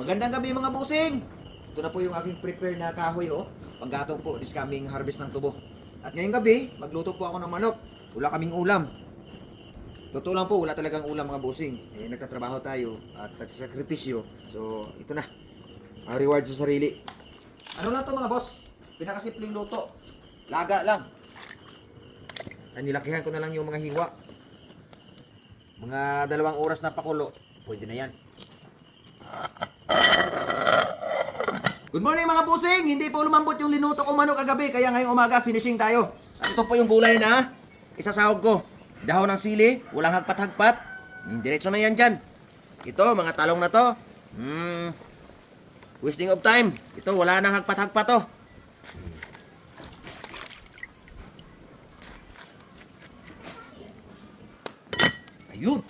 Magandang gabi mga busing! Ito na po yung aking prepare na kahoy Panggatong po this coming harvest ng tubo. At ngayong gabi, magluto po ako ng manok. Wala kaming ulam. Totoo lang po, wala talagang ulam mga busing. Nagtatrabaho tayo at nagsasakripisyo. So, ito na. Ang reward sa sarili. Ano lang to mga boss? Pinakasimpleng luto. Laga lang. Nilakihan ko na lang yung mga hiwa. Mga 2 oras na pakulo. Pwede na yan. Good morning mga busing! Hindi po lumambot yung linuto ko manok kagabi, kaya ngayong umaga finishing tayo. At ito po yung gulay na isasahog ko. Dahon ng sili, walang hagpat-hagpat. Diretso na yan dyan. Ito, mga talong na to. Wasting of time. Ito, wala nang hagpat-hagpat to. Ayun.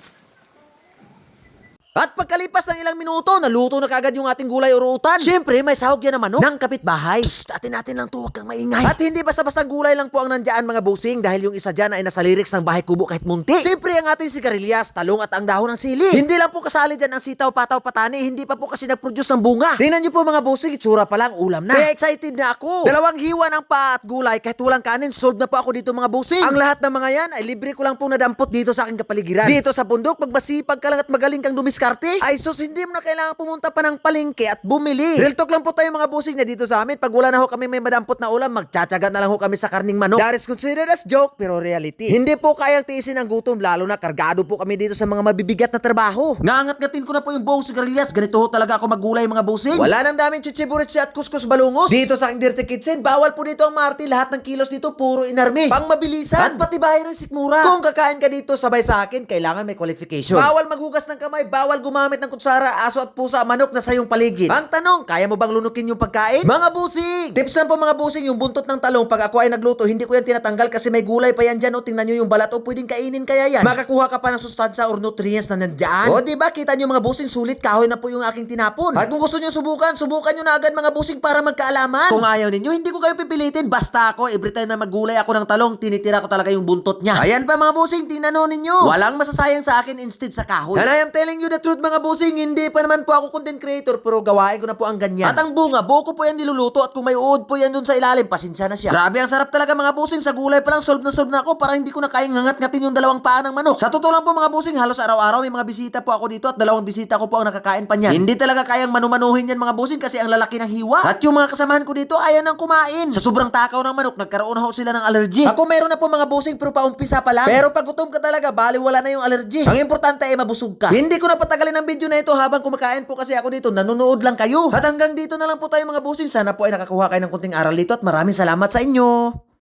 At pagkalipas ng ilang minuto, naluto na kagad yung ating gulay urutan. Siyempre, may sahog yan na manok ng kapitbahay. Psst, atin lang to, huwag kang maingay. At hindi basta-basta gulay lang po ang nandyan mga busing dahil yung isa dyan ay nasa lyrics ng bahay kubo kahit munti. Siyempre, ang ating sigarilyas, talong at ang dahon ng sili. Hindi lang po kasali dyan ang sitaw, pataw, patani, hindi pa po kasi nag-produce ng bunga. Tingnan nyo po mga busing, itsura pa lang, ulam na. Kaya excited na ako. 2 hiwa ng pa at gulay kahit walang kanin, sold na po ako dito mga busing. Ang lahat ng mga yan ay libre ko lang po nadampot dito sa aking kapaligiran. Dito sa bundok, magbasipag ka lang at magaling kang dumiskarte. Ay sus, hindi mo na kailangan pumunta pa ng palengke at bumili. Real talk lang po tayo mga busing na dito sa amin. Pag wala na ho kami may madampot na ulam, magtsatsaga na lang ho kami sa karning manok. That is considered as joke, pero reality. Hindi po kayang tiisin ang gutom, lalo na kargado po kami dito sa mga mabibigat na trabaho. Ngaangat-ngatin ko na po yung buong sigarilyas. Ganito ho talaga ako maggulay mga busing. Wala nang daming chichiburitsi at kuskus balungos. Dito sa aking Dirty Kitchen, bawal po dito ang marti. Lahat ng kilos dito puro inarme. Pang mabilisan. At pati bahay ng sikmura. Kung kakain ka dito sabay sa akin, kailangan may qualification. Bawal maghugas ng kamay, bawal gumamit ng kutsara, aso at pusa, manok na sa iyong paligid. Ang tanong, kaya mo bang lunukin yung pagkain? Mga busing! Tips lang po mga busing, yung buntot ng talong, pag ako ay nagluto, hindi ko yan tinatanggal kasi may gulay pa yan dyan. Tingnan nyo yung balat, pwedeng kainin kaya yan. Makakuha ka pa ng sustansya or nutrients na nandyan. Diba, kita nyo mga busing, sulit kahoy na po yung aking tinapon. At kung gusto nyo subukan nyo na agad mga busing para magkaalaman. Kung ayaw ninyo, hindi ko kayo pipilitin. Basta ako, every time na maggulay ako ng talong, tinitira ko talaga yung buntot niya. Ayan pa mga busing, tingnan ninyo. Walang masasayang sa akin instead sa kahoy. And I am telling you the truth mga busing, hindi pa naman po ako content creator pero gawain ko na po ang ganyan. At ang bunga, buko po yan niluluto at kung may uod po yan dun sa ilalim, pasensya na siya. Grabe, ang sarap talaga mga busing. Sa gulay pa lang, solve na ako para hindi ko na kayang ngangat-ngatin yung 2 paa ng manok. Sa totoo lang po mga busing, halos araw-araw may mga bisita po ako dito at 2 bisita ko po ang nakakain pa niyan. Hindi talaga kayang manumanuhin yan mga busing kasi ang lalaki ng hiwa. At yung mga kasamahan ko dito, ayaw nang kumain. Sa sobrang takaw ng manok, nagkaroon na ho sila ng allergy. Ako meron na po mga busing pero paumpisa pa lang. Pero pag gutom ka talaga, bali wala na yung allergy. Ang importante ay mabusog ka. Hindi ko na patagalin ang video na ito habang kumakain po kasi ako dito, nanonood lang kayo. At hanggang dito na lang po tayo mga busing. Sana po ay nakakuha kayo ng kunting aral dito at maraming salamat sa inyo.